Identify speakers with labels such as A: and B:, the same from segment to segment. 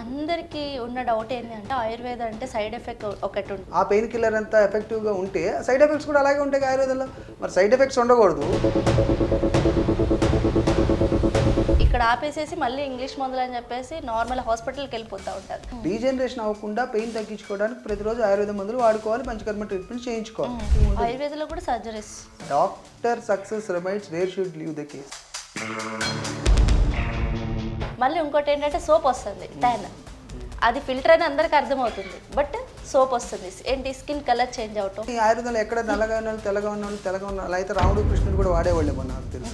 A: అందరికీ ఉన్న డౌట్ ఏంటి అంటే ఆయుర్వేద అంటే సైడ్ ఎఫెక్ట్ ఒకటి ఉంటుంది.
B: ఆ పెయిన్ కిల్లర్ అంతా ఎఫెక్టివ్గా ఉంటే సైడ్ ఎఫెక్ట్స్ కూడా అలాగే ఉంటాయి ఆయుర్వేదంలో. మరి సైడ్ ఎఫెక్ట్స్ ఉండకూడదు.
A: ఇక్కడ ఆపేసేసి మళ్ళీ ఇంగ్లీష్ మందులు అని చెప్పేసి నార్మల్ హాస్పిటల్కి వెళ్ళిపోతూ ఉంటారు.
B: డీజనరేషన్ అవ్వకుండా పెయిన్ తగ్గించుకోవడానికి ప్రతిరోజు ఆయుర్వేద మందులు వాడుకోవాలి, పంచకర్మ ట్రీట్మెంట్ చేయించుకోవాలి.
A: ఆయుర్వేదంలో కూడా surgeries.
B: Doctor success remains where should leave the case.
A: మళ్ళీ ఇంకోటి ఏంటంటే సోప్ వస్తుంది ట్యాన్, అది ఫిల్టర్ అని అందరికి అర్థమవుతుంది, బట్ సోప్ వస్తుంది ఏంటి స్కిన్ కలర్ చేంజ్ అవటం.
B: ఈ ఆయుర్వేదంలో ఎక్కడ నల్లగా ఉన్న వాళ్ళు తెల్లగా ఉన్న వాళ్ళు తెల్లగా ఉన్న అలా అయితే రాముడు కృష్ణుడు కూడా వాడేవాళ్ళేమో నాకు తెలుసు.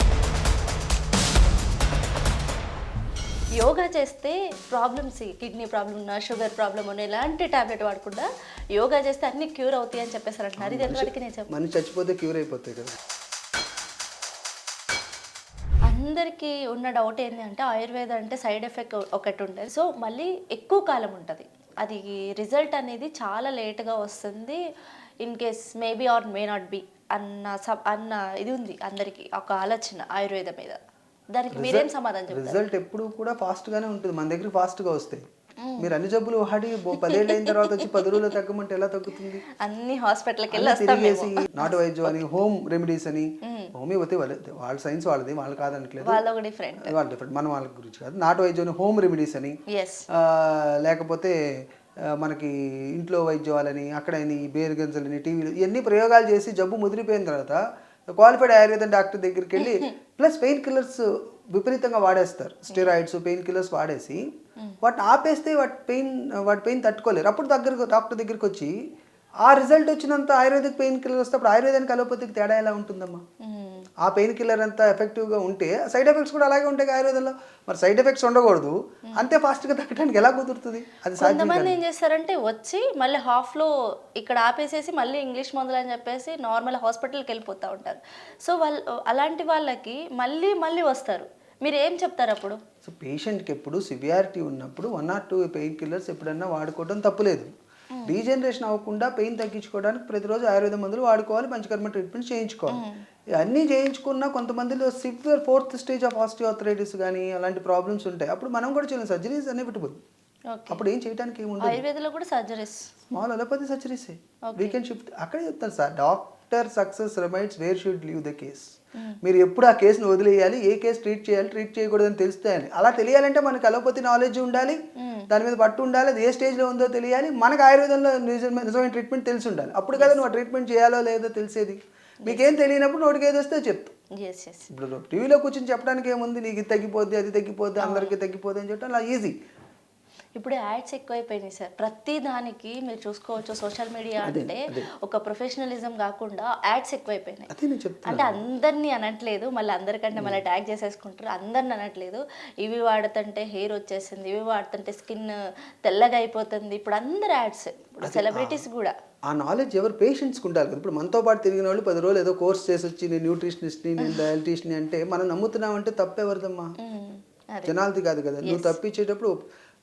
A: యోగా చేస్తే ప్రాబ్లమ్స్, కిడ్నీ ప్రాబ్లమ్ ఉన్నా షుగర్ ప్రాబ్లమ్ ఉన్నా ఎలాంటి టాబ్లెట్ వాడకుండా యోగా చేస్తే అన్ని క్యూర్ అవుతాయి అని చెప్పేసారు అంటున్నారు. ఇది ఎంతవరకు నిజం?
B: మనిషి చచ్చిపోతే క్యూర్ అయిపోతాయి కదా.
A: అందరికీ ఉన్న డౌట్ ఏంటి అంటే ఆయుర్వేద అంటే సైడ్ ఎఫెక్ట్ ఒకటి ఉంటుంది, సో మళ్ళీ ఎక్కువ కాలం ఉంటుంది, అది రిజల్ట్ అనేది చాలా లేట్గా వస్తుంది, in case maybe or may not be అన్న ఇది ఉంది అందరికీ ఒక ఆలోచన ఆయుర్వేదం మీద. దానికి మీరేం సమాధానం చెప్తారు?
B: రిజల్ట్ ఎప్పుడు కూడా ఫాస్ట్గానే ఉంటుంది, మన దగ్గర ఫాస్ట్గా వస్తాయి. మీరు అన్ని జబ్బులు వాడి 10 ఏళ్ళు అయిన తర్వాత వచ్చి 10 రోజులు తగ్గమంటే ఎలా తగ్గుతుంది?
A: అన్ని హాస్పిటల్కి వెళ్ళి
B: తిరిగేసి నాటు వైద్యం అని, హోమ్ రెమెడీస్ అని, హోమియోపతి వాళ్ళ సైన్స్ వాళ్ళది, వాళ్ళు కాదనట్లేదు,
A: వాళ్ళ డిఫరెంట్,
B: వాళ్ళు డిఫరెంట్, మన వాళ్ళ గురించి కాదు. నాటు వైద్యం అని, హోమ్ రెమెడీస్ అని, లేకపోతే మనకి ఇంట్లో వైద్యాలని, అక్కడని బేరు గంజలని, టీవీలు ఇవన్నీ ప్రయోగాలు చేసి జబ్బు ముదిరిపోయిన తర్వాత క్వాలిఫైడ్ ఆయుర్వేదం డాక్టర్ దగ్గరికి వెళ్ళి ప్లస్ పెయిన్ కిల్లర్స్ విపరీతంగా వాడేస్తారు. స్టెరాయిడ్స్, పెయిన్ కిల్లర్స్ వాడేసి వాటిని ఆపేస్తే వాటి పెయిన్ తట్టుకోలేరు. అప్పుడు డాక్టర్ దగ్గరికి వచ్చి ఆ రిజల్ట్ వచ్చినంత ఆయుర్వేదిక్ పెయిన్ కిల్లర్ వస్తే అప్పుడు ఆయుర్వేదానికి అలోపతికి తేడా ఎలా ఉంటుందమ్మా? ఆ పెయిన్ కిల్లర్ అంతా ఎఫెక్టివ్గా ఉంటే సైడ్ ఎఫెక్ట్స్ కూడా అలాగే ఉంటాయి ఆయుర్వేదంలో. మరి సైడ్ ఎఫెక్ట్స్ ఉండకూడదు, అంతే ఫాస్ట్గా తగ్గడానికి ఎలా కుదురుతుంది? అది
A: కొంతమంది ఏం చేస్తారంటే వచ్చి మళ్ళీ హాఫ్లో ఇక్కడ ఆపేసేసి మళ్ళీ ఇంగ్లీష్ మందులు అని చెప్పేసి నార్మల్ హాస్పిటల్కి వెళ్ళిపోతూ ఉంటారు. సో అలాంటి వాళ్ళకి మళ్ళీ వస్తారు. మీరు ఏం చెప్తారు అప్పుడు?
B: సో పేషెంట్కి ఎప్పుడు సివియారిటీ ఉన్నప్పుడు 1 or 2 పెయిన్ కిల్లర్స్ ఎప్పుడన్నా వాడుకోవడం తప్పులేదు. డీజనరేషన్ అవ్వకుండా పెయిన్ తగ్గించుకోవడానికి ప్రతిరోజు ఆయుర్వేద మందులు వాడుకోవాలి, పంచకర్మ ట్రీట్మెంట్ చేయించుకోవాలి. అన్నీ చేయించుకున్నా కొంతమందిలో severe 4th stage of osteoarthritis కానీ అలాంటి ప్రాబ్లమ్స్ ఉంటాయి. అప్పుడు మనం కూడా చేయలేం, సర్జరీస్ అనేవిటబుల్. అప్పుడు ఏం చేయడానికి ఏముండదు.
A: ఆయుర్వేదంలో కూడా సర్జరీస్,
B: స్మాల్ అలోపతి సర్జరీసే, వీ కెన్ షిఫ్ట్. అక్కడే చెప్తాను sir, doctor success remains where should leave the case. మీరు ఎప్పుడు ఆ కేసును వదిలేయాలి, ఏ కేసు ట్రీట్ చేయాలి, ట్రీట్ చేయకూడదని తెలుస్తాయని. అలా తెలియాలంటే మనకు అలోపతి నాలెడ్జ్ ఉండాలి, దాని మీద పట్టు ఉండాలి, అది ఏ స్టేజ్లో ఉందో తెలియాలి, మనకు ఆయుర్వేదంలో నిజమైన ట్రీట్మెంట్ తెలిసి ఉండాలి. అప్పుడు కదా నువ్వు ట్రీట్మెంట్ చేయాలో లేదో తెలిసేది. మీకేం తెలియనప్పుడు నోటికి ఏది వస్తే చెప్తాం. ఇప్పుడు టీవీలో కూర్చొని చెప్పడానికి ఏముంది, నీకు ఇది తగ్గిపోద్ది, అది తగ్గిపోద్ది, అందరికీ తగ్గిపోద్ది అని చెప్పడం అలా ఈజీ.
A: ఇప్పుడు యాడ్స్ ఎక్కువైపోయినాయి సార్, ప్రతి దానికి మీరు చూసుకోవచ్చు. సోషల్ మీడియా అంటే ఒక ప్రొఫెషనలిజం కాకుండా యాడ్స్ ఎక్కువైపోయినాయి. అంటే అందరినీ అనట్లేదు, మళ్ళీ అందరికంటే మళ్ళీ ట్యాగ్ చేసేసుకుంటారు, అందరిని అనట్లేదు. ఇవి వాడుతుంటే హెయిర్ వచ్చేసింది, ఇవి వాడుతుంటే స్కిన్ తెల్లగా అయిపోతుంది, ఇప్పుడు అందరు యాడ్స్, ఇప్పుడు సెలబ్రిటీస్ కూడా.
B: ఆ నాలెడ్జ్ ఎవరు పేషెంట్స్కి ఉండాలి కదా. ఇప్పుడు మనతో పాటు తిరిగిన వాళ్ళు 10 రోజులు ఏదో కోర్స్ చేసి వచ్చి నేను న్యూట్రిషనిస్ట్ని, నేను డయటిషియన్ని అంటే మనం నమ్ముతున్నామంటే తప్పెవరిదమ్మా? జనాలది కాదు కదా. నువ్వు తప్పించేటప్పుడు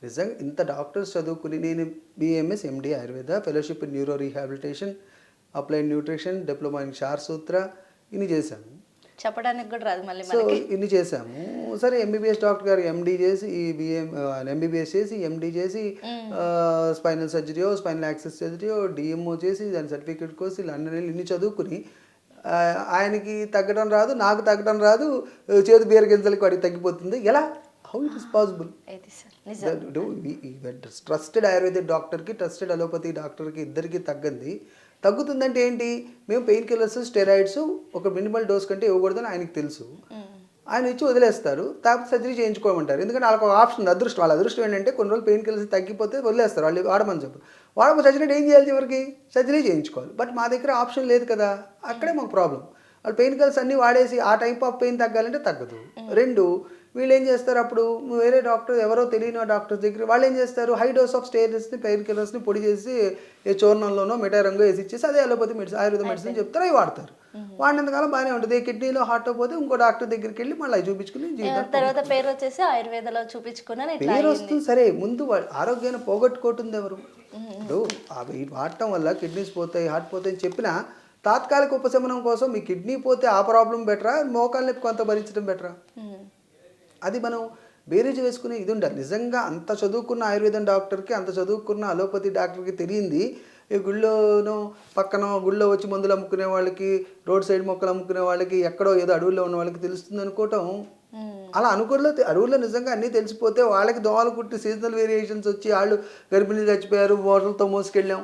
B: నిజంగా ఇంత డాక్టర్స్ చదువుకుని, నేను BMS MD Ayurveda, fellowship in neuro rehabilitation, applied nutrition, diploma in Kshara Sutra, ఇన్ని చేశాము.
A: చెప్పడానికి కూడా రాదు మళ్ళీ.
B: సో ఇన్ని చేశాము. సరే MBBS డాక్టర్ గారు MD చేసి, ఈ MBBS చేసి, MD చేసి, స్పైనల్ సర్జరీయో, స్పైనల్ యాక్సెస్ సర్జరీయో, DMO చేసి, దాని సర్టిఫికేట్ కోసి, లండన్ వెళ్ళి ఇన్ని చదువుకుని ఆయనకి తగ్గడం రాదు, నాకు తగ్గడం రాదు, చేతి బీర గింజలకి వాడికి తగ్గిపోతుంది. ఎలా? How it is possible? Trusted ayurvedic డాక్టర్కి, ట్రస్టెడ్ అలోపతి డాక్టర్కి ఇద్దరికి తగ్గుతుందంటే ఏంటి? మేము పెయిన్ కిల్లర్స్, స్టెరాయిడ్స్ ఒక మినిమల్ డోస్ కంటే ఇవ్వకూడదని ఆయనకి తెలుసు. ఆయన ఇచ్చి వదిలేస్తారు, తర్వాత సర్జరీ చేయించుకోమంటారు. ఎందుకంటే వాళ్ళకి ఒక ఆప్షన్, అదృష్టం. వాళ్ళ అదృష్టం ఏంటంటే కొన్ని రోజులు పెయిన్ కిల్లర్స్ తగ్గిపోతే వదిలేస్తారు, వాళ్ళు వాడమని చెప్పు. వాడమని సర్జరీ ఏం చేయాలి? చివరికి సర్జరీ చేయించుకోవాలి. బట్ మా దగ్గర ఆప్షన్ లేదు కదా, అక్కడే మాకు ప్రాబ్లం. వాళ్ళు పెయిన్ కిల్లర్స్ అన్నీ వాడేసి ఆ టైప్ ఆఫ్ పెయిన్ తగ్గాలంటే తగ్గదు. 2, వీళ్ళు ఏం చేస్తారు, అప్పుడు వేరే డాక్టర్, ఎవరో తెలియని డాక్టర్స్ దగ్గర వాళ్ళు ఏం చేస్తారు, హై డోస్ ఆఫ్ స్టెరాయిడ్స్ని, పెయిన్ కిల్లర్స్ని పొడి చేసి ఏ చూర్ణంలోనో మిఠాయి వేసి ఇచ్చేసి అదే అలోపతి మెడిసిన్, ఆయుర్వేద మెడిసిన్ చెప్తారు, అవి వాడతారు. వాడినంతకాలం బాగానే ఉంటుంది. కిడ్నీలో హార్ట్ పోతే ఇంకో డాక్టర్ దగ్గరికి వెళ్ళి మళ్ళీ చూపించుకుని
A: తర్వాత పేరు వచ్చేసి ఆయుర్వేదలో చూపించుకుని
B: పేరు వస్తుంది. సరే, ముందు ఆరోగ్యాన్ని పోగొట్టుకోవటుంది ఎవరు? ఇప్పుడు అవి వాడటం వల్ల కిడ్నీస్ పోతాయి, హార్ట్ పోతాయి అని చెప్పినా తాత్కాలిక ఉపశమనం కోసం మీ కిడ్నీ పోతే ఆ ప్రాబ్లం బెటరా, మోకాలు నొప్పి కొంత భరించడం బెటరా? అది మనం బేరీజు వేసుకునే ఇది ఉండాలి. నిజంగా అంత చదువుకున్న ఆయుర్వేదం డాక్టర్కి, అంత చదువుకున్న అలోపతి డాక్టర్కి తెలియంది ఈ గుళ్ళోనో పక్కన గుళ్ళో వచ్చి మందులు అమ్ముకునే వాళ్ళకి, రోడ్ సైడ్ మొక్కలు అమ్ముకునే వాళ్ళకి, ఎక్కడో ఏదో అడవుల్లో ఉన్న వాళ్ళకి తెలుస్తుంది అనుకోవటం. అలా అడవుల్లో నిజంగా అన్నీ తెలిసిపోతే వాళ్ళకి దోమలు కుట్టి సీజనల్ వేరియేషన్స్ వచ్చి వాళ్ళు గర్భిణీలు చచ్చిపోయారు, వాటర్లతో మోసుకెళ్ళాం,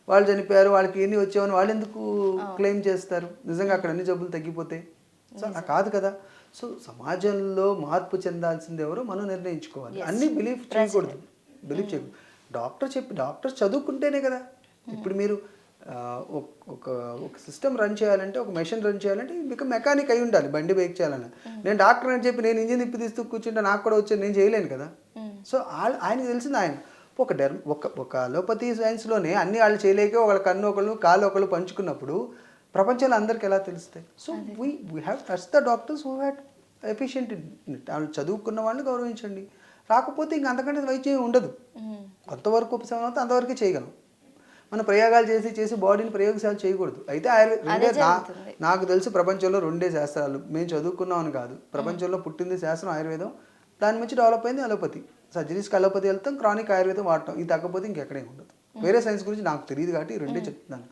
B: వాళ్ళు చనిపోయారు, వాళ్ళకి ఎన్ని వచ్చామని వాళ్ళు ఎందుకు క్లెయిమ్ చేస్తారు? నిజంగా అక్కడ అన్ని జబ్బులు తగ్గిపోతాయి. సో అలా కాదు కదా. సో సమాజంలో మార్పు చెందాల్సింది ఎవరో మనం నిర్ణయించుకోవాలి. అన్నీ బిలీఫ్ చేయకూడదు. డాక్టర్ చదువుకుంటేనే కదా. ఇప్పుడు మీరు ఒక సిస్టమ్ రన్ చేయాలంటే, ఒక మెషిన్ రన్ చేయాలంటే మీకు మెకానిక్ అయి ఉండాలి. బండి బైక్ చేయాలని నేను డాక్టర్ అని చెప్పి నేను ఇంజిన్ తిప్పి తీస్తూ కూర్చుంటే నాకు కూడా వచ్చేది, నేను చేయలేను కదా. సో ఆయనకి తెలిసింది ఆయన ఒక అలోపతి సైన్స్లోనే అన్ని వాళ్ళు చేయలేక ఒకళ్ళ కన్ను ఒకళ్ళు కాళ్ళు ఒకళ్ళు పంచుకున్నప్పుడు ప్రపంచంలో అందరికి ఎలా తెలుస్తాయి? So we have trust the doctors who had efficient. వాళ్ళు చదువుకున్న వాళ్ళని గౌరవించండి. రాకపోతే ఇంక అంతకంటే వైద్యం ఉండదు. కొంతవరకు ఉపశమనం అవుతుంది, అంతవరకే చేయగలం. మన ప్రయోగాలు చేసి బాడీని ప్రయోగశాల చేయకూడదు. అయితే నాకు తెలిసి ప్రపంచంలో 2 శాస్త్రాలు మేము చదువుకున్నాం అని కాదు. ప్రపంచంలో పుట్టింది శాస్త్రం ఆయుర్వేదం, దాని నుంచి డెవలప్ అయింది అలోపతి. సర్జరీస్కి అలోపతి వెళ్తాం, క్రానిక్ ఆయుర్వేదం వాడటం. ఇది తగ్గపోతే ఇంకెక్కడే ఉండదు. వేరే సైన్స్ గురించి నాకు తెలియదు కాబట్టి ఈ 2 చెప్తున్నాను.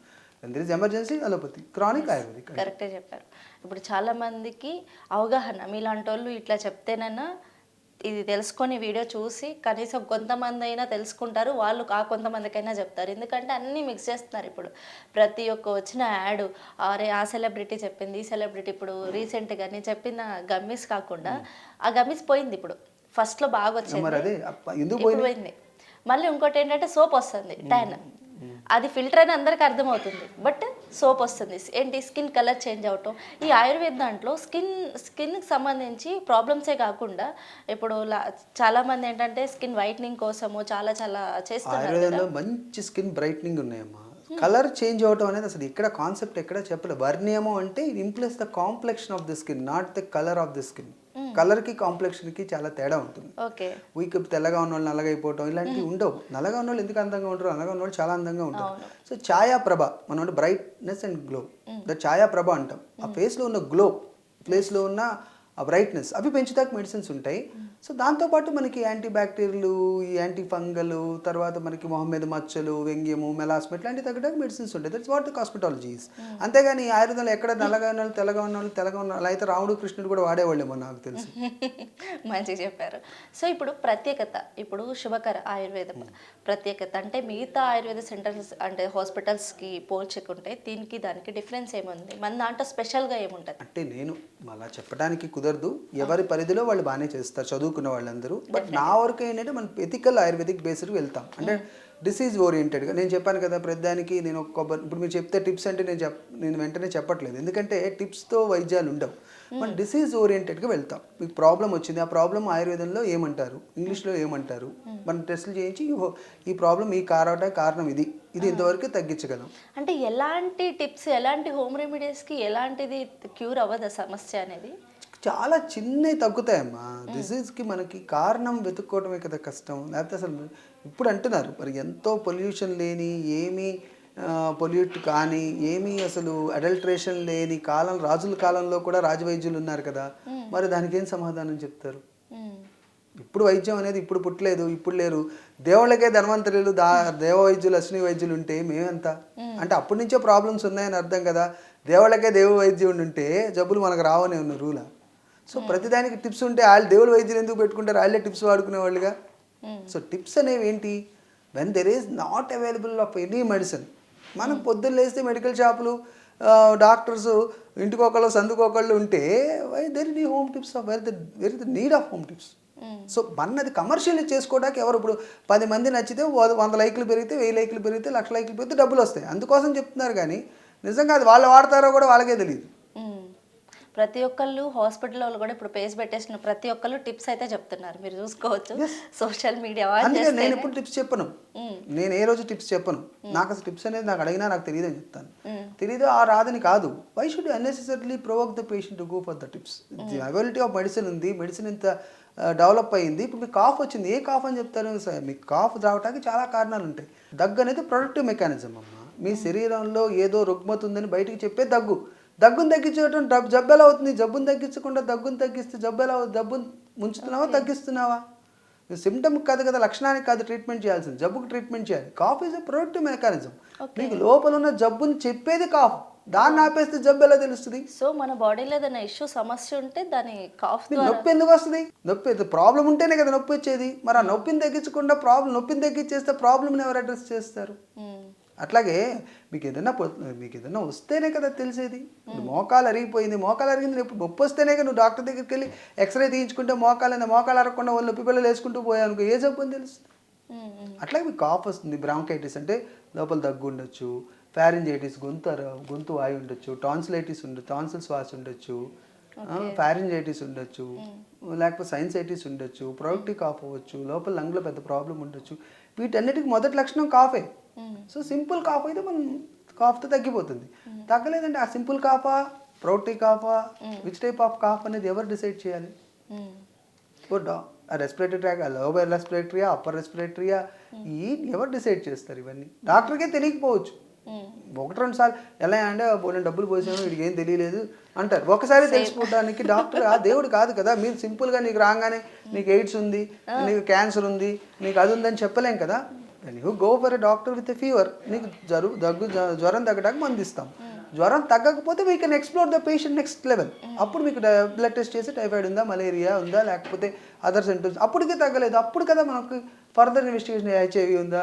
B: There is emergency allopathy, chronic ayurvedic.
A: కరెక్టే చెప్పారు. ఇప్పుడు చాలా మందికి అవగాహన, మీలాంటి వాళ్ళు ఇట్లా చెప్తేనన్నా ఇది తెలుసుకొని వీడియో చూసి కనీసం కొంతమంది అయినా తెలుసుకుంటారు, వాళ్ళు కొంతమందికైనా చెప్తారు. ఎందుకంటే అన్నీ మిక్స్ చేస్తున్నారు. ఇప్పుడు ప్రతి ఒక్క వచ్చిన యాడ్, అరే ఆ సెలబ్రిటీ చెప్పింది, ఈ సెలబ్రిటీ, ఇప్పుడు రీసెంట్గా నేను చెప్పిన గమ్మీస్ కాకుండా ఆ గమ్మీస్ పోయింది. ఇప్పుడు ఫస్ట్లో బాగా వచ్చింది, ఇప్పుడు పోయింది. మళ్ళీ ఇంకోటి ఏంటంటే సోప్ వస్తుంది, టాన్. అది ఫిల్టర్ అని అందరికి అర్థమవుతుంది, బట్ సోప్ వస్తుంది. ఏంటి, స్కిన్ కలర్ చేంజ్ అవటం. ఈ ఆయుర్వేద దాంట్లో స్కిన్కి సంబంధించి ప్రాబ్లమ్సే కాకుండా ఇప్పుడు చాలామంది ఏంటంటే స్కిన్ వైట్నింగ్ కోసము చాలా చేస్తున్నారు.
B: ఆయుర్వేదంలో మంచి స్కిన్ బ్రైట్నింగ్ ఉన్నాయమ్మా. కలర్ చేంజ్ అవటం అనేది అసలు ఇక్కడ కాన్సెప్ట్ ఎక్కడ చెప్పలేదు. వర్ణ్యము అంటే it implies the complexion of the skin, not the colour of the skin. కలర్కి కాంప్లెక్షన్కి చాలా తేడా ఉంటుంది. వీక్ తెల్లగా ఉన్న వాళ్ళు నల్లగా అయిపోవటం ఇలాంటివి ఉండవు. నల్లగా ఉన్న వాళ్ళు ఎందుకు అందంగా ఉంటారు? నల్లగా ఉన్న వాళ్ళు చాలా అందంగా ఉంటారు. సో ఛాయాప్రభ, మనం అంటే బ్రైట్నెస్ అండ్ గ్లో, ద ఛాయాప్రభ అంటాం. ఆ ఫేస్లో ఉన్న గ్లో, ఫేస్లో ఉన్న ఆ బ్రైట్నెస్, అవి పెంచుతాక మెడిసిన్స్ ఉంటాయి. సో దాంతోపాటు మనకి యాంటీ బ్యాక్టీరియలు, ఈ యాంటీ ఫంగల్, తర్వాత మనకి మొహం మీద మచ్చలు, వ్యంగ్యము, మెలాస్మ ఇట్లాంటివి తగ్గడానికి మెడిసిన్స్ ఉంటాయి. That's what the cosmetology is. అంతేగాని ఆయుర్వేదంలో ఎక్కడ నల్లగా ఉన్న వాళ్ళు తెల్లగా ఉన్న అలా అయితే రాముడు కృష్ణుడు కూడా వాడేవాళ్ళేమో నాకు తెలుసు.
A: మంచిగా చెప్పారు. సో ఇప్పుడు ప్రత్యేకత, ఇప్పుడు శుభకర ఆయుర్వేదం ప్రత్యేకత అంటే మిగతా ఆయుర్వేద సెంటర్స్ అంటే హాస్పిటల్స్కి పోల్చుకుంటే దీనికి దానికి డిఫరెన్స్ ఏముంది? మన దాంట్లో స్పెషల్గా ఏముంటుంది?
B: అంటే నేను అలా చెప్పడానికి కుదరదు. ఎవరి పరిధిలో వాళ్ళు బాగానే చేస్తారు చదువుకున్న వాళ్ళందరూ. బట్ నా వరకు ఏంటంటే మనం ఎథికల్ ఆయుర్వేదిక్ బేస్డ్కి వెళ్తాం. అంటే డిసీజ్ ఓరియంటెడ్గా నేను చెప్పాను కదా, ప్రతిదానికి నేను ఇప్పుడు మీరు చెప్తే టిప్స్ అంటే నేను వెంటనే చెప్పట్లేదు. ఎందుకంటే టిప్స్తో వైద్యాలు ఉండవు. మనం డిసీజ్ ఓరియంటెడ్గా వెళ్తాం. మీకు ప్రాబ్లం వచ్చింది, ఆ ప్రాబ్లం ఆయుర్వేదంలో ఏమంటారు, ఇంగ్లీష్లో ఏమంటారు, మనం టెస్టులు చేయించి ఈ ప్రాబ్లం ఈ కారణం ఇది ఇంతవరకు తగ్గించగలం.
A: అంటే ఎలాంటి టిప్స్, ఎలాంటి హోమ్ రెమెడీస్కి ఎలాంటిది క్యూర్ అవ్వదు సమస్య అనేది?
B: చాలా చిన్నవి తగ్గుతాయమ్మా. డిసీజ్కి మనకి కారణం వెతుక్కోవడమే కదా కష్టం. లేకపోతే అసలు ఇప్పుడు అంటున్నారు మరి ఎంతో పొల్యూషన్ లేని, ఏమీ పొల్యూట్ కానీ, ఏమీ అసలు అడల్ట్రేషన్ లేని కాలం, రాజుల కాలంలో కూడా రాజవైద్యులు ఉన్నారు కదా, మరి దానికి ఏం సమాధానం చెప్తారు? ఇప్పుడు వైద్యం అనేది ఇప్పుడు పుట్టలేదు, ఇప్పుడు లేరు. దేవుళ్ళకే ధన్వంతరులు, దేవ వైద్యులు, అశ్విని వైద్యులు ఉంటే మేమంతా అంటే అప్పటి నుంచే ప్రాబ్లమ్స్ ఉన్నాయని అర్థం కదా. దేవుళ్ళకే దేవ వైద్యం ఉంటే జబ్బులు మనకు రావనే ఉన్న రూలా. సో ప్రతిదానికి టిప్స్ ఉంటే వాళ్ళు దేవుడు వైద్యులు ఎందుకు పెట్టుకుంటారు? వాళ్ళే టిప్స్ వాడుకునే వాళ్ళుగా. సో టిప్స్ అనేవి ఏంటి? When there is not available of any medicine. మనం పొద్దున్న లేస్తే మెడికల్ షాపులు, డాక్టర్స్ ఇంటికొకళ్ళు సందుకొకళ్ళు ఉంటే there is home tips of where the need of home tips. So మనది కమర్షియల్ చేసుకోవడానికి ఎవరు ఇప్పుడు 10 మంది నచ్చితే 100 లైక్లు పెరిగితే, 1000 లైక్లు పెరిగితే, 1,00,000 లైక్లు పెరిగితే డబ్బులు వస్తాయి. అందుకోసం చెప్తున్నారు కానీ నిజంగా అది వాళ్ళు వాడతారో కూడా వాళ్ళకే తెలియదు.
A: ప్రతి ఒక్కళ్ళు హాస్పిటల్లో కూడా ఇప్పుడు పేజ్ పెట్టేసిన ప్రతి ఒక్కళ్ళు టిప్స్ అయితే చెప్తున్నారు, మీరు చూసుకోవచ్చు సోషల్ మీడియా.
B: అందుకే నేను ఎప్పుడు టిప్స్ చెప్పను, నేను ఏ రోజు టిప్స్ చెప్పను. నాకు అసలు టిప్స్ అనేది నాకు అడిగినా నాకు తెలియదు అని చెప్తాను. తెలీదు ఆ రాదని కాదు. Why should unnecessarily provoke the patient to go for the tips? The availability of medicine ఉంది, మెడిసిన్ ఇంత డెవలప్ అయ్యింది. ఇప్పుడు మీకు కాఫ్ వచ్చింది, ఏ కాఫ్ అని చెప్తారు? మీకు కాఫ్ రావడానికి చాలా కారణాలు ఉంటాయి. దగ్గు అనేది ప్రొడక్టివ్ మెకానిజం అమ్మ. మీ శరీరంలో ఏదో రుగ్మత ఉందని బయటికి చెప్పే దగ్గును తగ్గించడం జబ్బు ఎలా అవుతుంది? జబ్బును తగ్గించకుండా దగ్గును తగ్గిస్తే జబ్బు ఎలా అవుతుంది? ముంచుతున్నావా తగ్గిస్తున్నావా? సిమ్టమ్ కాదు కదా, లక్షణానికి కాదు ట్రీట్మెంట్ చేయాల్సింది, జబ్బుకు ట్రీట్మెంట్ చేయాలి. Cough is a productive mechanism. మీకు లోపల ఉన్న జబ్బుని చెప్పేది కాఫ్, దాన్ని ఆపేస్తే జబ్బు ఎలా తెలుస్తుంది?
A: సో మన బాడీలో ఏదైనా ఇష్యూ సమస్య ఉంటే దాని కాఫ్
B: నొప్పి ఎందుకు వస్తుంది? నొప్పి ప్రాబ్లం ఉంటేనే కదా నొప్పి వచ్చేది. మరి ఆ నొప్పిని తగ్గించకుండా నొప్పిని తగ్గించేస్తే ప్రాబ్లమ్ని ఎవరు అడ్రస్ చేస్తారు? అట్లాగే మీకు ఏదైనా వస్తేనే కదా తెలిసేది. మోకాలు అరిగిపోయింది, మోకాలు అరిగింది, ఇప్పుడు నొప్పి వస్తేనే కదా నువ్వు డాక్టర్ దగ్గరికి వెళ్ళి ఎక్స్రే తీయించుకుంటే మోకాలు అరగకుండా వాళ్ళు నొప్పి పిల్లలు వేసుకుంటూ పోయాను ఏ జబ్బు అని తెలుస్తుంది. అట్లాగే మీకు కాఫ్ వస్తుంది, బ్రాంకైటిస్ అంటే లోపల దగ్గు ఉండొచ్చు, ఫ్యారింజైటిస్ గొంతు వాయు ఉండొచ్చు, టాన్సిలైటిస్ ఉండొచ్చు, టాన్సిల్స్ వాసి ఉండొచ్చు, ఫ్యారింజైటిస్ ఉండొచ్చు, లేకపోతే సైన్సైటిస్ ఉండొచ్చు, ప్రొడక్టివ్ కాఫ్ అవ్వచ్చు, లోపల లంగ్లో పెద్ద ప్రాబ్లం ఉండొచ్చు. వీటన్నిటికి మొదటి లక్షణం కాఫే. సో సింపుల్ కాఫ్ అయితే మనం కాఫ్తో తగ్గిపోతుంది. తగ్గలేదంటే ఆ సింపుల్ కాఫా, ప్రొడక్టివ్ కాఫా, విచ్ టైప్ ఆఫ్ కాఫ్ అనేది ఎవరు డిసైడ్ చేయాలి? రెస్పిరేటరీ ట్రాక్, లోవర్ రెస్పిరేటరీయా, అప్పర్ రెస్పిరేటరీయా, ఎవరు డిసైడ్ చేస్తారు? ఇవన్నీ డాక్టర్కే తెలియకపోవచ్చు. 1-2 సార్లు ఎలా అంటే నేను డబ్బులు పోసాను వీడికి ఏం తెలియలేదు అంటారు. ఒకసారి తెలిసిపోవడానికి డాక్టర్ దేవుడు కాదు కదా. మీరు సింపుల్గా నీకు రాగానే నీకు ఎయిడ్స్ ఉంది, నీకు క్యాన్సర్ ఉంది, నీకు అది ఉందని చెప్పలేం కదా. You go for a doctor with a fever, నీకు జ్వరం తగ్గడానికి మందు ఇస్తాం. జ్వరం తగ్గకపోతే we can explore the patient next level. అప్పుడు మీకు బ్లడ్ టెస్ట్ చేసి టైఫాయిడ్ ఉందా, మలేరియా ఉందా, లేకపోతే అదర్ సింటమ్స్, అప్పటికే తగ్గలేదు, అప్పుడు కదా మనకు ఫర్దర్ ఇన్వెస్టిగేషన్ హెచ్ఐవి ఉందా,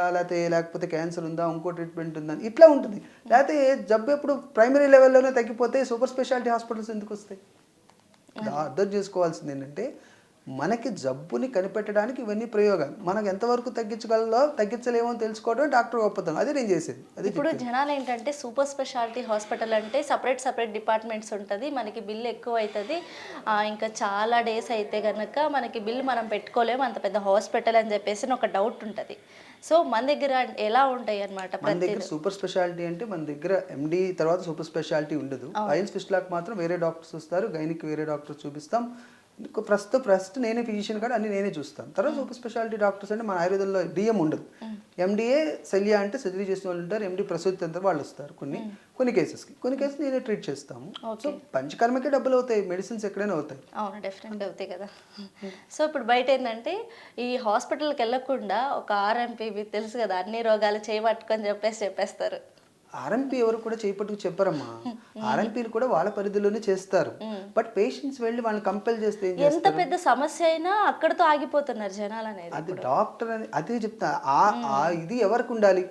B: లేకపోతే క్యాన్సర్ ఉందా, ఇంకో ట్రీట్మెంట్ ఉందా, ఇట్లా ఉంటుంది. లేకపోతే జబ్బు ఎప్పుడు ప్రైమరీ లెవెల్లోనే తగ్గిపోతే సూపర్ స్పెషాలిటీ హాస్పిటల్స్ ఎందుకు వస్తాయి? అర్థం చేసుకోవాల్సింది ఏంటంటే మనకి జబ్బుని కనిపెట్టడానికి ఇవన్నీ ప్రయోగాలు. మనకు ఎంతవరకు తగ్గించలేమో తెలుసుకోవడం డాక్టర్ గొప్పతనం. అదే నేను చేసేది. అది
A: ఇప్పుడు జనాలు ఏంటంటే సూపర్ స్పెషాలిటీ హాస్పిటల్ అంటే సపరేట్ డిపార్ట్మెంట్స్ ఉంటుంది, మనకి బిల్ ఎక్కువ అవుతుంది, ఇంకా చాలా డేస్ అయితే కనుక మనకి బిల్ మనం పెట్టుకోలేము, అంత పెద్ద హాస్పిటల్ అని చెప్పేసి ఒక డౌట్ ఉంటుంది. సో మన దగ్గర ఎలా ఉంటాయి అన్నమాట?
B: మన దగ్గర సూపర్ స్పెషాలిటీ అంటే మన దగ్గర ఎండి తర్వాత సూపర్ స్పెషాలిటీ ఉండదు. పైల్స్ ఫిస్టులాకి మాత్రం వేరే డాక్టర్స్ వస్తారు, గైనిక్ వేరే డాక్టర్స్ చూపిస్తాం. ఫస్ట్ నేనే ఫిజిషియన్ కాదు, అన్ని నేనే చూస్తాను. తర్వాత సూపర్ స్పెషాలిటీ డాక్టర్స్ అంటే మన ఆయుర్వేదంలో డిఎం ఉండదు. ఎండిఏ సెలియా అంటే సర్జరీ చేసిన వాళ్ళు ఉంటారు, ఎండి ప్రసూతి అంతా వాళ్ళు వస్తారు. కొన్ని కేసెస్ నేనే ట్రీట్ చేస్తాము. సో పంచకర్మకే డబ్బులు అవుతాయి, మెడిసిన్స్ ఎక్కడైనా అవుతాయి.
A: అవును, డెఫినెట్గా అవుతాయి కదా. సో ఇప్పుడు బయట ఏంటంటే ఈ హాస్పిటల్కి వెళ్ళకుండా ఒక ఆర్ఎంపీ మీకు తెలుసు కదా, అన్ని రోగాలు చేయబట్టుకొని చెప్పేస్తారు.
B: ఆర్ఎంపీ ఎవరు కూడా చేపట్టుకు చెప్పరమ్మా. ఆర్ఎంపీలు కూడా వాళ్ళ పరిధిలోనే చేస్తారు. బట్ పేషెంట్స్ వెళ్ళి వాళ్ళని కంపెల్ చేస్తే
A: ఎంత పెద్ద సమస్య అయినా అక్కడతో ఆగిపోతున్నారు జనాలు అనేది.
B: అది డాక్టర్ అని అదే చెప్తా. ఇది ఎవరికి ఉండాలి?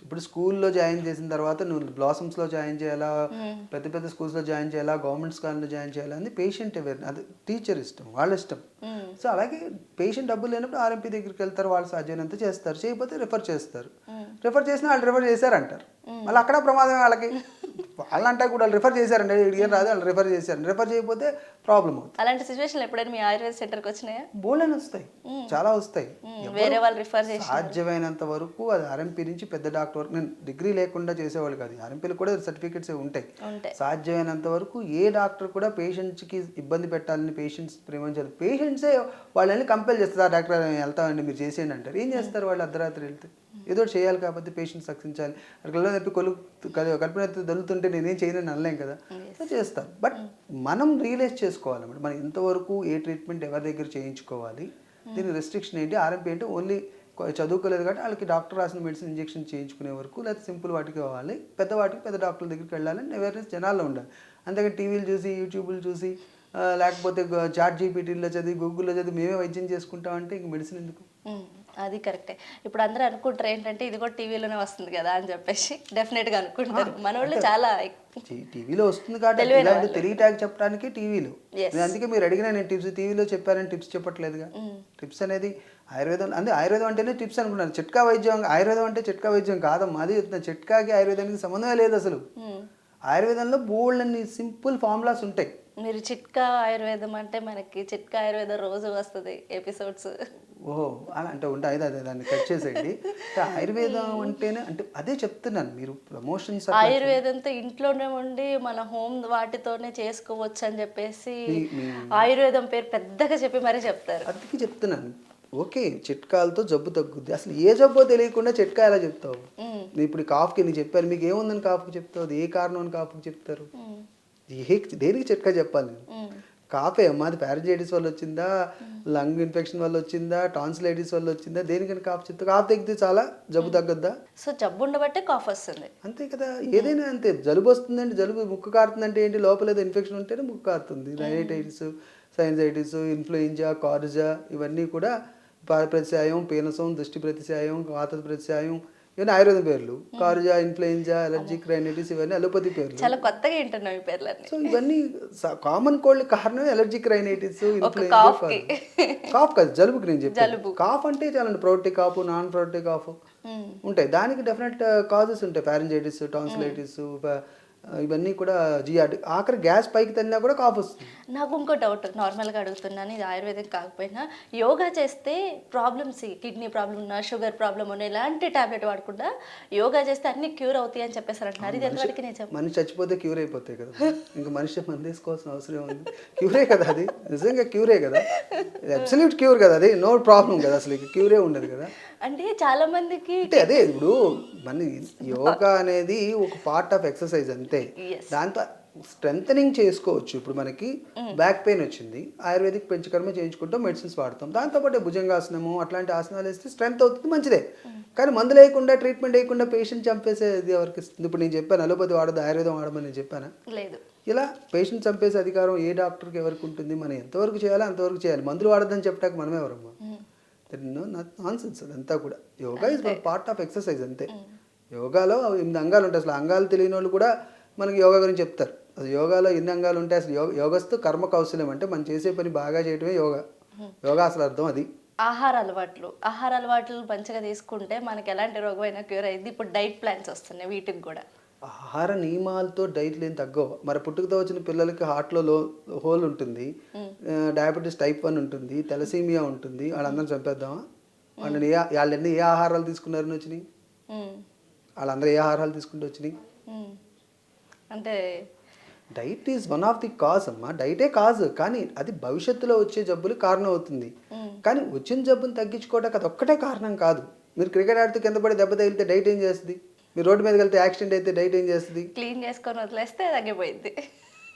B: ఇప్పుడు స్కూల్లో జాయిన్ చేసిన తర్వాత నువ్వు బ్లాసమ్స్లో జాయిన్ చేయాలా, పెద్ద స్కూల్స్లో జాయిన్ చేయాలా, గవర్నమెంట్ స్కూల్లో జాయిన్ చేయాలా అని పేషెంట్ అవేర్నెస్, అది టీచర్ ఇష్టం, వాళ్ళ ఇష్టం. సో అలాగే పేషెంట్ డబ్బులు లేనప్పుడు ఆర్ఎంపీ దగ్గరికి వెళ్తారు, వాళ్ళు సాధ్యమైనంత చేస్తారు, చేయకపోతే రిఫర్ చేస్తారు. రిఫర్ చేసినా వాళ్ళు రిఫర్ చేశారంటారు, మళ్ళీ అక్కడ ప్రమాదం వాళ్ళకి. వాళ్ళంటే కూడా వాళ్ళు రిఫర్ చేశారంటే ఏం రాదు, వాళ్ళు రిఫర్ చేశారు, రిఫర్ చేయకపోతే ప్రాబ్లం అవుతుంది.
A: అలాంటి సిచ్యువేషన్ ఎప్పుడైనా మీ ఆయుర్వేద సెంటర్కి వచ్చినాయా?
B: బోల్డెన్ వస్తాయి, చాలా వస్తాయి.
A: వేరే వాళ్ళు రిఫర్ చేసి
B: సాధ్యమైనంత వరకు అది ఆర్ఎంపీ నుంచి పెద్ద డాక్టర్ వరకు. నేను డిగ్రీ లేకుండా చేసేవాళ్ళు కాదు, ఆర్ఎంపీలు కూడా సర్టిఫికేట్స్ ఉంటాయి. సాధ్యమైనంత వరకు ఏ డాక్టర్ కూడా పేషెంట్స్కి ఇబ్బంది పెట్టాలని పేషెంట్స్ ప్రేమించాలి. పేషెంట్సే వాళ్ళని కంపెల్ చేస్తారు, డాక్టర్ వెళ్తామండి మీరు చేసేయండి అంటారు. ఏం చేస్తారు వాళ్ళు? అర్ధరాత్రి వెళ్తే ఏదో చేయాలి కాబట్టి పేషెంట్స్ రక్షించాలి. అక్కడ చెప్పి కడుపున దొరుకుతుంటే నేనేం చేయనని అనలేం కదా, చేస్తారు. బట్ మనం రియలైజ్ చేసుకోవాలన్నమాట, మనం ఎంతవరకు ఏ ట్రీట్మెంట్ ఎవరి దగ్గర చేయించుకోవాలి, దీని రెస్ట్రిక్షన్ ఏంటి. ఆర్ఎంపీ అంటే ఓన్లీ చదువుకోలేదు కాబట్టి వాళ్ళకి డాక్టర్ రాసిన మెడిసిన్ ఇంజెక్షన్ చేయించుకునే వరకు, లేకపోతే సింపుల్ వాటికి కావాలి, పెద్దవాటికి పెద్ద డాక్టర్ల దగ్గరికి వెళ్ళాలని అవేర్నెస్ జనాల్లో ఉండాలి. అంతేగాని టీవీలు చూసి, యూట్యూబ్లు చూసి, లేకపోతే చాట్ జీపీటీలో చదివి, గూగుల్లో చదివి మేమే వైద్యం చేసుకుంటామంటే ఇంక మెడిసిన్ ఎందుకు?
A: అది కరెక్టే. ఇప్పుడు అందరూ అనుకుంటారు ఏంటంటే ఇది కూడా టీవీలోనే వస్తుంది కదా అని చెప్పేసి డెఫినెట్గా అనుకుంటారు. మన వాళ్ళు చాలా
B: టీవీలో వస్తుంది కాబట్టి తెలియటానికి చెప్పడానికి టీవీలో. అందుకే మీరు అడిగినా నేను టిప్స్ టీవీలో చెప్పానని టిప్స్ చెప్పట్లేదుగా. టిప్స్ అనేది ఆయుర్వేదం ఆయుర్వేదం అంటేనే టిప్స్ అనుకున్నాను. చిట్కా వైద్యం, ఆయుర్వేదం అంటే చిట్కా వైద్యం కాదమ్మా. అది చిట్కాకి ఆయుర్వేదానికి సంబంధమే లేదు అసలు. ఆయుర్వేదంలో బోల్డ్ అన్ని సింపుల్ ఫార్ములాస్ ఉంటాయి.
A: మీరు చిట్కా ఆయుర్వేదం అంటే మనకి చిట్కా ఆయుర్వేదం రోజు వస్తుంది ఎపిసోడ్స్.
B: ఓహో అలా అంటే ఉంటాయి, అదే దాన్ని కట్ చేసేయండి. ఆయుర్వేదం అంటేనే అంటే అదే చెప్తున్నాను, మీరు ప్రమోషన్స్
A: ఆయుర్వేదంతో ఇంట్లోనే ఉండి మన హోమ్ వాటితోనే చేసుకోవచ్చు అని చెప్పేసి ఆయుర్వేదం పేరు పెద్దగా చెప్పి మరీ చెప్తారు.
B: అందుకే చెప్తున్నాను. ఓకే, చిట్కాలతో జబ్బు తగ్గుద్ది. అసలు ఏ జబ్బో తెలియకుండా చిట్కా ఎలా చెప్తావు? ఇప్పుడు కాఫ్కి నేను చెప్పాను, మీకు ఏముందని కాఫ్కి చెప్తావు? ఏ కారణం అని కాఫ్కి చెప్తారు? దేనికి చిట్కా చెప్పాలి నేను? కాఫే అమ్మా, అది ప్యారజైటిస్ వల్ల వచ్చిందా, లంగ్ ఇన్ఫెక్షన్ వల్ల వచ్చిందా, టాన్సిలైటిస్ వల్ల వచ్చిందా, దేనికని కాఫ్ చెప్తే కాఫ్ తగ్గితే చాలా జబ్బు తగ్గద్దా?
A: సో జబ్బు ఉండబట్టే కాఫ్ వస్తుంది.
B: అంతే కదా, ఏదైనా అంతే. జలుబు వస్తుందంటే, జలుబు ముక్కు కారుతుందంటే ఏంటి, లోపల ఏదో ఇన్ఫెక్షన్ ఉంటేనే ముక్కు కారుతుంది. రైనైటిస్, సైనసైటిస్, ఇన్ఫ్లుయెంజా, కార్జా, ఇవన్నీ కూడా ప్రతిశాయం, పీనసం, దృష్టి ప్రతిశాయం, వాత ప్రతిశాయం, ఇవన్నీ ఆయుర్వేదం పేర్లు. కార్జా, ఇన్ఫ్లుయెంజా, అలర్జిక్ రైనైటిస్, ఇవన్నీ అలోపతి పేర్లు.
A: చాలా కొత్తగా వింటున్నాం ఈ పేర్లన్నీ.
B: సో ఇవన్నీ కామన్ కోల్డ్ కారణమే అలర్జిక్ రైనైటిస్, ఇన్ఫ్లుయెంజా. కాఫ్ కాదు, జలుబుకి నేను చెప్పాను. కాఫ్ అంటే చాలా protective cough, non protective cough ఉంటాయి. దానికి డెఫినెట్ కాజెస్ ఉంటాయి. ప్యారెంజైటిస్, టాన్సిలైటిస్, ఇవన్నీ కూడా జియాటి. ఆఖరి గ్యాస్ పైకి తన్నా కూడా కాఫ్ వస్తుంది.
A: నాకు ఇంకో డౌట్, నార్మల్గా అడుగుతున్నాను, ఇది ఆయుర్వేదిక్ కాకపోయినా, యోగా చేస్తే ప్రాబ్లమ్స్, కిడ్నీ ప్రాబ్లం ఉన్నా, షుగర్ ప్రాబ్లం ఉన్నా, ఎలాంటి టాబ్లెట్ వాడకుండా యోగా చేస్తే అన్ని క్యూర్ అవుతాయి అని చెప్పేసారు అంటున్నారు. ఇది ఎంతవరకు నిజం?
B: మనిషి చచ్చిపోతే క్యూర్ అయిపోతాయి కదా, ఇంకా మనిషి మంది తీసుకోవాల్సిన అవసరం ఉంది. క్యూరే కదా అది, నిజంగా క్యూరే కదా, అబ్సల్యూట్ క్యూర్ కదా అది, నో ప్రాబ్లం కదా, అసలు క్యూరే ఉండదు కదా.
A: అంటే చాలా మందికి
B: అంటే అదే, ఇప్పుడు మన యోగా అనేది ఒక పార్ట్ ఆఫ్ ఎక్సర్సైజ్ అంతే. దాంతో స్ట్రెంథనింగ్ చేసుకోవచ్చు. ఇప్పుడు మనకి బ్యాక్ పెయిన్ వచ్చింది, ఆయుర్వేదిక్ పంచకర్మ చేయించుకుంటాం, మెడిసిన్స్ వాడతాం. దాంతోపాటు భుజంగాసనము అట్లాంటి ఆసనాలు వేస్తే స్ట్రెంత్ అవుతుంది, మంచిదే. కానీ మందులు వేయకుండా, ట్రీట్మెంట్ వేయకుండా పేషెంట్ చంపేసేది ఎవరికి ఇస్తుంది? ఇప్పుడు నేను చెప్పాను అలోపతి వాడదు, ఆయుర్వేదం వాడమని నేను చెప్పానా?
A: లేదు.
B: ఇలా పేషెంట్ చంపేసే అధికారం ఏ డాక్టర్కి ఎవరికి ఉంటుంది? మనం ఎంతవరకు చేయాలో అంతవరకు చేయాలి. మందులు వాడద్దని చెప్పడానికి మనమే ఎవరమ్మా? నాన్సెన్స్ అదంతా కూడా. Yoga is part of exercise అంతే. యోగాలో 8 అంగాలు ఉంటాయి. అసలు అంగాలు తెలియని వాళ్ళు కూడా మనకి యోగా గురించి చెప్తారు. అసలు యోగాలో ఎన్ని అంగాలు ఉంటాయి? అసలు యోగస్తు కర్మ కౌశల్యం, అంటే మనం చేసే పని బాగా చేయడమే యోగా. యోగా అసలు అర్థం అది.
A: ఆహార అలవాట్లు మంచిగా తీసుకుంటే మనకి ఎలాంటి రోగమైనా క్యూర్ అయింది. ఇప్పుడు డైట్ ప్లాన్స్ వస్తున్నాయి, వీటికి కూడా
B: ఆహార నియమాలతో డైట్లు ఏం తగ్గవు. మరి పుట్టుకతో వచ్చిన పిల్లలకి హార్ట్లో హోల్ ఉంటుంది, డయాబెటీస్ టైప్ 1 ఉంటుంది, తెలసీమియా ఉంటుంది. వాళ్ళందరూ చంపేద్దామా? వాళ్ళన్నీ ఏ ఆహారాలు తీసుకున్నారని వచ్చినాయి? వాళ్ళందరూ ఏ ఆహారాలు తీసుకుంటూ వచ్చినాయి?
A: అంటే
B: diet is one of the cause అమ్మా. డైటే కాజు, కానీ అది భవిష్యత్తులో వచ్చే జబ్బులు కారణం అవుతుంది. కానీ వచ్చిన జబ్బుని తగ్గించుకోవడానికి అది ఒక్కటే కారణం కాదు. మీరు క్రికెట్ ఆడితే కింద పడి దెబ్బ తగిలితే డైట్ ఏం చేస్తుంది? మీరు రోడ్డు మీదకి వెళ్తే యాక్సిడెంట్ అయితే డైట్ ఏం చేస్తుంది?
A: క్లీన్ చేసుకొని వదిలేస్తే తగ్గిపోయింది.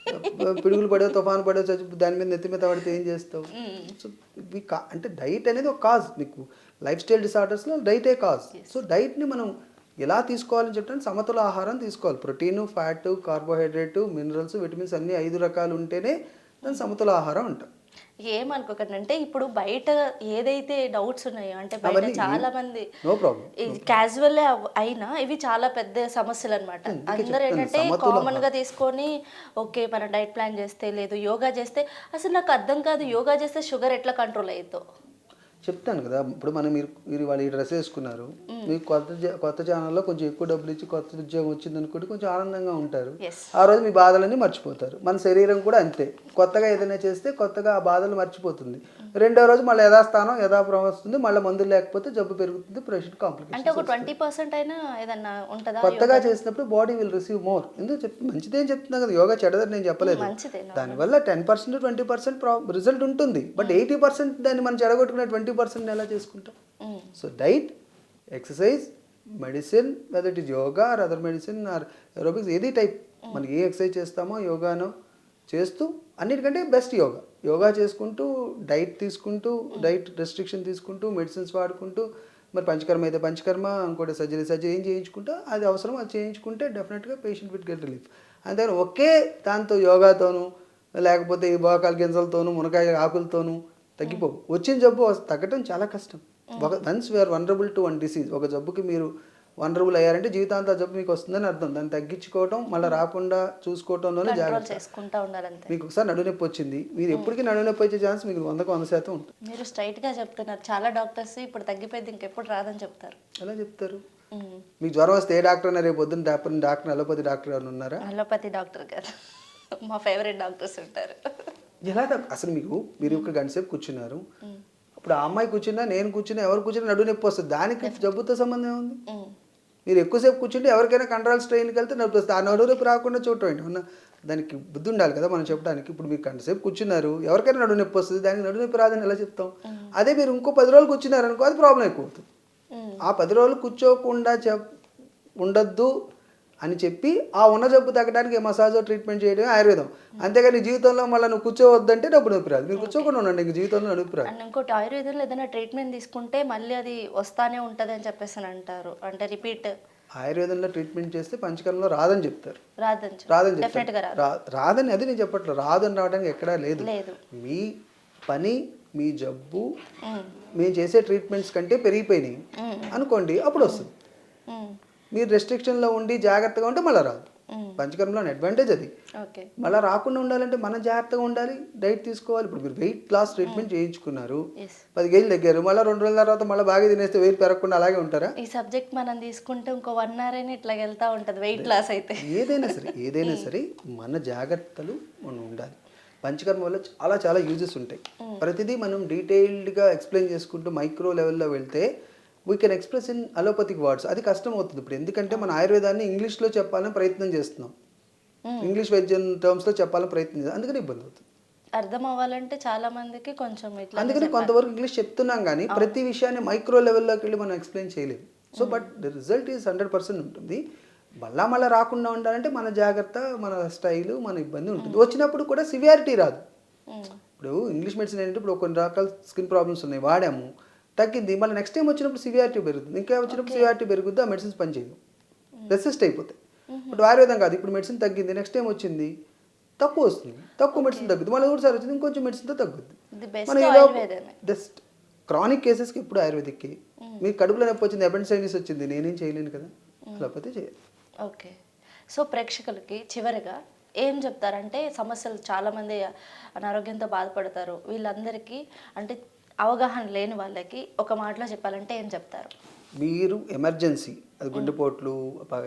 B: పిడుగులు పడో, తుఫాను పడో, దాని మీద నెత్తి మీద పడితే ఏం చేస్తావు? సో అంటే డైట్ అనేది ఒక కాజ్. మీకు లైఫ్ స్టైల్ డిసార్డర్స్లో డైటే కాజ్. సో డైట్ని మనం ఎలా తీసుకోవాలని చెప్తాను, సమతుల ఆహారం తీసుకోవాలి. Protein, fat, carbohydrate, minerals, vitamins అన్నీ 5 రకాలు ఉంటేనే దాని సమతుల ఆహారం అంటాం.
A: ఏమనుకోకండి, అంటే ఇప్పుడు బయట ఏదైతే డౌట్స్ ఉన్నాయో, అంటే బయట చాలా మంది క్యాజువల్ అయినా ఇవి చాలా పెద్ద సమస్యలు అనమాట. అందరూ ఏంటంటే కామన్ గా తీసుకొని ఓకే మనం డైట్ ప్లాన్ చేస్తే, లేదు యోగా చేస్తే, అసలు నాకు అర్థం కాదు యోగా చేస్తే షుగర్ ఎట్లా కంట్రోల్ అవుతుందో.
B: చెప్తాను కదా. ఇప్పుడు మీరు వాళ్ళు ఈ డ్రెస్ వేసుకున్నారు, మీకు కొత్త ఛానల్లో కొంచెం ఎక్కువ డబ్బులు ఇచ్చి కొత్త ఉద్యోగం వచ్చింది అనుకోండి, కొంచెం ఆనందంగా ఉంటారు. ఆ రోజు మీ బాధలన్నీ మర్చిపోతారు. మన శరీరం కూడా అంతే, కొత్తగా ఏదైనా చేస్తే కొత్తగా ఆ బాధలు మర్చిపోతుంది. రెండో రోజు మళ్ళీ యథాస్థానం యథాప్రభం వస్తుంది. మళ్ళీ మందులు లేకపోతే జబ్బు పెరుగుతుంది, ప్రెషర్ కాంప్లికేషన్.
A: అంటే ఒక 20% అయినా ఏదన్నా ఉంటుందా?
B: కొత్తగా చేసినప్పుడు బాడీ విల్ రిసీవ్ మోర్. ఎందుకు మంచిదే చెప్తున్నా కదా, యోగా చెడదని నేను చెప్పలేదు. దానివల్ల 10% 20% రిజల్ట్ ఉంటుంది. బట్ 80% దాన్ని మనం చెడగొట్టుకునే 20% ఎలా చేసుకుంటాం? So diet, exercise, medicine, whether it is yoga or other medicine or aerobics, ఏది టైప్ మనకి ఏ ఎక్సర్సైజ్ చేస్తామో యోగానో చేస్తూ, అన్నిటికంటే బెస్ట్ యోగా చేసుకుంటూ, డైట్ తీసుకుంటూ, డైట్ రెస్ట్రిక్షన్ తీసుకుంటూ, మెడిసిన్స్ వాడుకుంటూ, మరి పంచకర్మ అయితే పంచకర్మ, ఇంకోటి సర్జరీ ఏం చేయించుకుంటా అది అవసరం అది చేయించుకుంటే డెఫినెట్గా పేషెంట్ విల్ గెట్ రిలీఫ్. అంతేగాని ఒకే దాంతో యోగాతోనూ లేకపోతే ఈ బోకాల గింజలతోనూ మునకాయ ఆకులతోనూ తగ్గిపోవు. వచ్చిన జబ్బు తగ్గటం చాలా కష్టం. Once we are vulnerable to one disease, ఒక జబ్బుకి మీరు వనరబుల్ అయ్యారంటే జీవితాంతం జబ్బు మీకు వస్తుందని అర్థం. దాన్ని తగ్గించుకోవటం, మళ్ళీ రాకుండా చూసుకోవటంలోనే జాగ్రత్త. మీకు ఒకసారి నడునొప్పి వచ్చింది, మీరు ఎప్పటికీ నడునొప్పి వచ్చే ఛాన్స్ మీకు 100% ఉంటుంది.
A: మీరు స్ట్రైట్గా చెప్తున్నారు. చాలా డాక్టర్స్ ఇప్పుడు తగ్గిపోయింది ఇంకెప్పుడు రాదని చెప్తారు.
B: ఎలా చెప్తారు? మీకు జ్వరం వస్తే ఏ డాక్టర్ అన్నారు? రేపు పొద్దున్న డాక్టర్ అలోపతి డాక్టర్ ఎవరు ఉన్నారా?
A: అలోపతి డాక్టర్ గారు మా ఫేవరెట్ డాక్టర్స్ ఉంటారు.
B: ఎలా అసలు మీరు ఒక గంట సేపు కూర్చున్నారు, ఇప్పుడు ఆ అమ్మాయి కూర్చున్నా నేను కూర్చున్నా ఎవరు కూర్చున్నా నడునొప్పి వస్తుంది. దానికి జబ్బుతో సంబంధం ఉంది. మీరు ఎక్కువసేపు కూర్చుంటే ఎవరికైనా కండరాల స్ట్రెయిన్కి వెళ్తే నొప్పి వస్తుంది. ఆ నడునొప్పి రాకుండా చూడటం ఏంటి? దానికి బుద్ధి ఉండాలి కదా మనం చెప్పడానికి. ఇప్పుడు మీరు గంట సేపు కూర్చున్నారు, ఎవరికైనా నడునొప్పి వస్తుంది, దానికి నడునొప్పి రాదని ఎలా చెప్తాం? అదే మీరు ఇంకో 10 రోజులు కూర్చున్నారు అనుకో, అది ప్రాబ్లం ఎక్కువ అవుతుంది. ఆ 10 రోజులు కూర్చోకుండా ఉండద్దు అని చెప్పి ఆ ఉన్న జబ్బు తగ్గడానికి మసాజ్ ట్రీట్మెంట్ చేయడమే ఆయుర్వేదం. అంతేగాని నీ జీవితంలో మళ్ళీ నువ్వు కూర్చోవద్దంటే డబ్బు నొప్పి రాదు. మీరు కూర్చోకుండా ఉండండి, ఇంక జీవితంలో నొప్పి రాదు.
A: అండ్ ఇంకోటి ఆయుర్వేదంలో ఏదైనా ట్రీట్మెంట్ తీసుకుంటే మళ్ళీ అది వస్తానే ఉంటుంది అని చెప్పేసి అని అంటారు, అంటే రిపీట్.
B: ఆయుర్వేదంలో ట్రీట్మెంట్ చేస్తే పంచకర్మలో రాదని చెప్తారు.
A: రాదని డెఫినెట్గా
B: రాదని అది నేను చెప్పట్లేదు, రాదని రావడానికి ఎక్కడా లేదు.
A: లేదు.
B: మీ పని, మీ జబ్బు మేము చేసే ట్రీట్మెంట్స్ కంటే పెరిగిపోయినాయి అనుకోండి, అప్పుడు వస్తుంది. మీరు రెస్ట్రిక్షన్లో ఉండి జాగ్రత్తగా ఉంటే మళ్ళీ రాదు. పంచకర్మలో అడ్వాంటేజ్ అది. మళ్ళీ రాకుండా ఉండాలంటే మనం జాగ్రత్తగా ఉండాలి, డైట్ తీసుకోవాలి. ఇప్పుడు మీరు వెయిట్ లాస్ ట్రీట్మెంట్ చేయించుకున్నారు, 10 కేజీలు తగ్గారు, మళ్ళీ 2 రోజుల తర్వాత మళ్ళీ బాగా తినేస్తే వెయిట్ పెరగకుండా అలాగే ఉంటారా?
A: ఈ సబ్జెక్ట్ మనం తీసుకుంటే ఇంకో 1 hour అయినా ఇట్లా వెళ్తూ ఉంటుంది వెయిట్ లాస్ అయితే.
B: ఏదైనా సరే మన జాగ్రత్తలు మనం ఉండాలి. పంచకర్మ వల్ల చాలా చాలా యూజెస్ ఉంటాయి. ప్రతిదీ మనం డీటెయిల్డ్గా ఎక్స్ప్లెయిన్ చేసుకుంటూ మైక్రో లెవెల్లో వెళ్తే we can express in allopathic words. అది కష్టం అవుతుంది ఇప్పుడు, ఎందుకంటే మన ఆయుర్వేదాన్ని ఇంగ్లీష్లో చెప్పాలని ప్రయత్నం చేస్తున్నాం, ఇంగ్లీష్ వైద్యం టర్మ్స్లో చెప్పాలని ప్రయత్నం చేస్తాం, అందుకని ఇబ్బంది అవుతుంది.
A: అర్థం అవ్వాలంటే చాలా మందికి కొంచెం ఇట్లా,
B: అందుకని కొంతవరకు ఇంగ్లీష్ చెప్తున్నాం కానీ ప్రతి విషయాన్ని మైక్రో లెవెల్లోకి వెళ్ళి మనం ఎక్స్ప్లెయిన్ చేయలేము. So but the result is 100% ఉంటుంది. మళ్ళా రాకుండా ఉండాలంటే మన జాగ్రత్త, మన స్టైలు, మన ఇబ్బంది ఉంటుంది. వచ్చినప్పుడు కూడా సివియారిటీ రాదు. ఇప్పుడు ఇంగ్లీష్ మెడిసిన్ ఏంటంటే ఇప్పుడు కొన్ని రకాల స్కిన్ ప్రాబ్లమ్స్ ఉన్నాయి, వాడాము తగ్గింది, మళ్ళీ నెక్స్ట్ టైం వచ్చినప్పుడు సివియారిటీ పెరుగుతుంది, ఇంకా వచ్చినప్పుడు సివియారిటీ పెరుగుద్ది, ఆ మెడిసిన్స్ పనిచేయవు, రెసిస్ట్ అయిపోతాయి. ఇప్పుడు ఆయుర్వేదం కాదు, ఇప్పుడు మెడిసిన్ తగ్గింది, నెక్స్ట్ టైం వచ్చింది తక్కువ వస్తుంది, తక్కువ మెడిసిన్ తగ్గుతుంది, మళ్ళీ ఒకసారి వచ్చింది ఇంకొంచెం మెడిసిన్తో తగ్గుద్ది. జస్ట్ క్రానిక్ కేసెస్కి ఇప్పుడు ఆయుర్వేదిక్కి. మీకు కడుపులో నొప్పి వచ్చింది, అపెండిసైటిస్ వచ్చింది, నేనేం చేయలేను కదా, లేకపోతే చేయాలి.
A: ఓకే. సో ప్రేక్షకులకి చివరిగా ఏం చెప్తారంటే, సమస్యలు చాలామంది అనారోగ్యంతో బాధపడతారు, వీళ్ళందరికీ అంటే అవగాహన లేని వాళ్ళకి ఒక మాటలో చెప్పాలంటే ఏం చెప్తారు?
B: మీరు ఎమర్జెన్సీ, అది గుండెపోట్లు,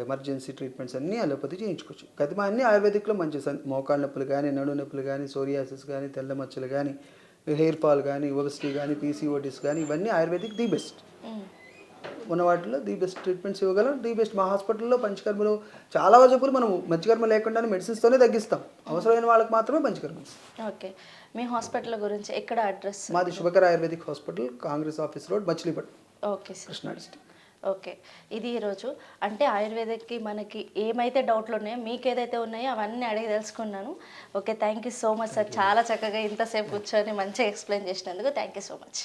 B: ఎమర్జెన్సీ ట్రీట్మెంట్స్ అన్నీ అలోపతి చేయించుకోవచ్చు. కదిమా అన్నీ ఆయుర్వేదిక్లో మంచి, మోకాళ్ళ నొప్పులు కానీ, నడు నొప్పులు కానీ, సోరియాసిస్ కానీ, తెల్ల మచ్చలు కానీ, హెయిర్ ఫాల్ కానీ, ఒబెసిటీ కానీ, పీసీఓడిస్ కానీ, ఇవన్నీ ఆయుర్వేదిక్ ది బెస్ట్. ఉన్న వాటిలో ది బెస్ట్ ట్రీట్మెంట్స్ ఇవ్వగలం, ది బెస్ట్. మా హాస్పిటల్లో పంచకర్మలు చాలా జబ్బులు మనం పంచకర్మ లేకుండానే మెడిసిన్స్తోనే తగ్గిస్తాం, అవసరమైన వాళ్ళకి మాత్రమే పంచకర్మ.
A: ఓకే. మీ హాస్పిటల్ గురించి ఎక్కడ అడ్రస్?
B: మాది Shubhakara ayurvedic hospital, Congress office road, Machilipatnam.
A: Okay sir,
B: Krishna district.
A: Okay. ఇది ఈరోజు అంటే ఆయుర్వేదిక్కి మనకి ఏమైతే డౌట్లు ఉన్నాయో, మీకు ఏదైతే ఉన్నాయో అవన్నీ అడిగి తెలుసుకున్నాను. Okay, thank you so much sir, చాలా చక్కగా ఇంతసేపు కూర్చొని మంచిగా ఎక్స్ప్లెయిన్ చేసినందుకు థ్యాంక్ యూ సో మచ్.